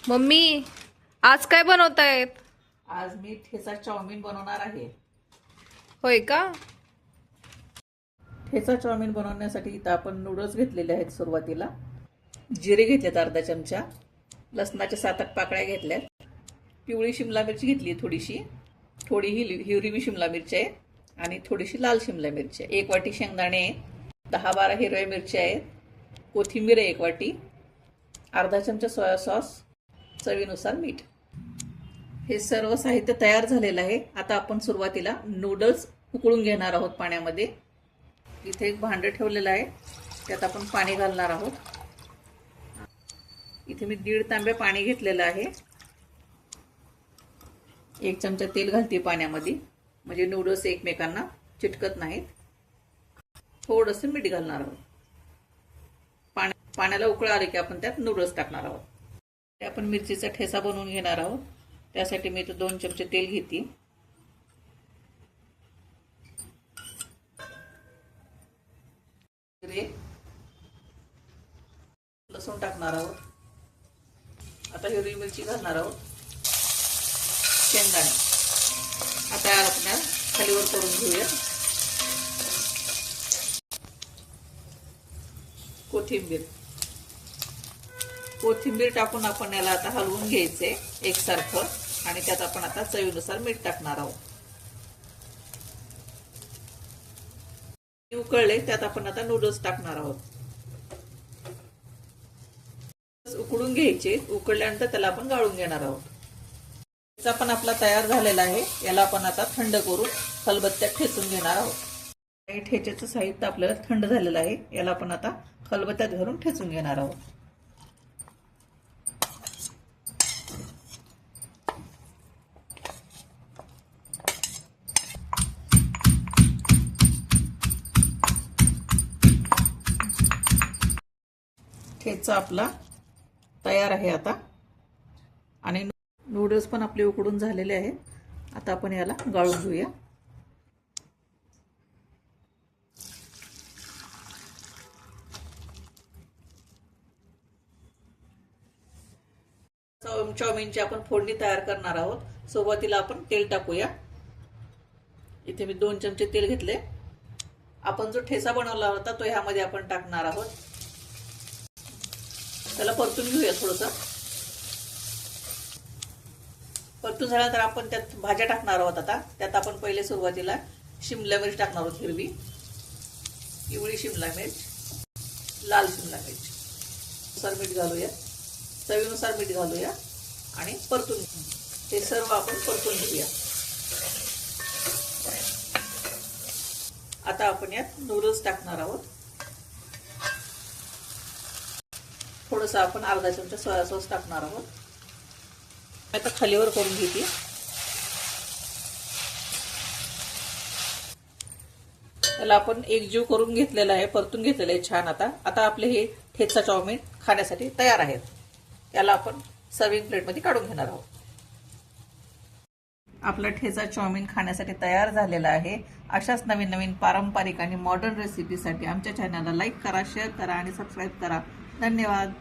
Mummy, आज काय बनवतायत? आज मी ठेचा चाऊमिन बनवणार आहे. होय का? ठेचा चाऊमिन बनवण्यासाठी इथं आपण नूडल्स घेतलेले आहेत. सुरुवातीला जिरे घेतलेत अर्धा चमचा, लसणाच्या 7-8 पाकळ्या घेतल्यात, पिवळी शिमला मिरची घेतली थोडीशी, थोडी हिरवी शिमला मिरची आहे आणि थोडीशी लाल शिमला मिरची आहे. 1 वाटी शेंगदाणे, 10-12 हिरव्या मिरच्या आहेत, कोथिंबीर आहे 1 वाटी, अर्धा चमचा सोया सॉस, चवीनुसार मीठ. हे सर्व साहित्य तयार झालेलं आहे. आता आपण सुरुवातीला नूडल्स उकळून घेणार आहोत पाण्यामध्ये. इथे एक भांडं ठेवलेलं आहे, त्यात आपण पाणी घालणार आहोत. इथे मी 1.5 तांबे पाणी घेतलेलं आहे. 1 चमचा तेल घालते पाण्यामध्ये, म्हणजे नूडल्स एकमेकांना चिटकत नाहीत. थोडंसं मीठ घालणार आहोत. पाण्याला उकळ आले की आपण त्यात नूडल्स टाकणार आहोत. आपण मिरचीचा ठेचा बनवून घेणार आहोत. त्यासाठी मी इथं 2 चमचे तेल घेते. लसूण टाकणार आहोत. आता हिरवी मिरची घालणार आहोत. शेंगदाणे आता याला आपण खालीवर करून घेऊया. कोथिंबीर टाकून आपण याला आता हलवून घ्यायचे एकसारखं, आणि त्यात आपण आता चवीनुसार मीठ टाकणार आहोत. उकळले त्यात आपण आता नूडल्स टाकणार आहोत. उकळून घ्यायचे. उकळल्यानंतर त्याला आपण गाळून घेणार आहोत. ठेचा पण आपला तयार झालेला आहे. याला आपण आता थंड करून खलबत्त्यात ठेचून घेणार आहोत. ठेच्याचं साहित्य आपल्याला थंड झालेलं आहे. याला आपण आता खलबत्त्यात घालून ठेचून घेणार आहोत. ठेचा आपला तयार आहे आता, आणि नूडल्स पण आपले उकडून झालेले आहेत. आता आपण याला गाळून घेऊया. चाऊमिनची आपण फोडणी तयार करणार आहोत. सुरुवातीला आपण तेल टाकूया. इथे मी 2 चमचे तेल घेतले. आपण जो ठेचा बनवला होता तो ह्यामध्ये आपण टाकणार आहोत. त्याला परतून घेऊया. थोडंसं परतून झाल्यानंतर आपण त्यात भाज्या टाकणार आहोत. आता त्यात आपण पहिले सुरुवातीला शिमला मिरच टाकणार आहोत. हिरवी, पिवळी शिमला मिर्च, लाल शिमला मिर्च, मीठ घालूया, चवीनुसार मीठ घालूया आणि परतून हे सर्व आपण परतून घेऊया. आता आपण यात नूडल्स टाकणार आहोत. थोडंसं आपण अर्धा चमचा सोया सॉस टाकणार आहोत. आता खालीवर करून घेते. त्याला आपण एकजीव करून घेतलेला आहे, परतून घेतलेलं आहे छान. आता आपले हे ठेचा चाऊमिन खाण्यासाठी तयार आहेत. याला आपण सर्विंग प्लेटमध्ये काढून घेणार आहोत. आपला ठेचा चाऊमिन खाण्यासाठी तयार झालेला आहे. अशाच नवीन नवीन पारंपरिक आणि मॉडर्न रेसिपीसाठी आमच्या चॅनलला लाईक करा, शेअर करा आणि सबस्क्राईब करा. धन्यवाद.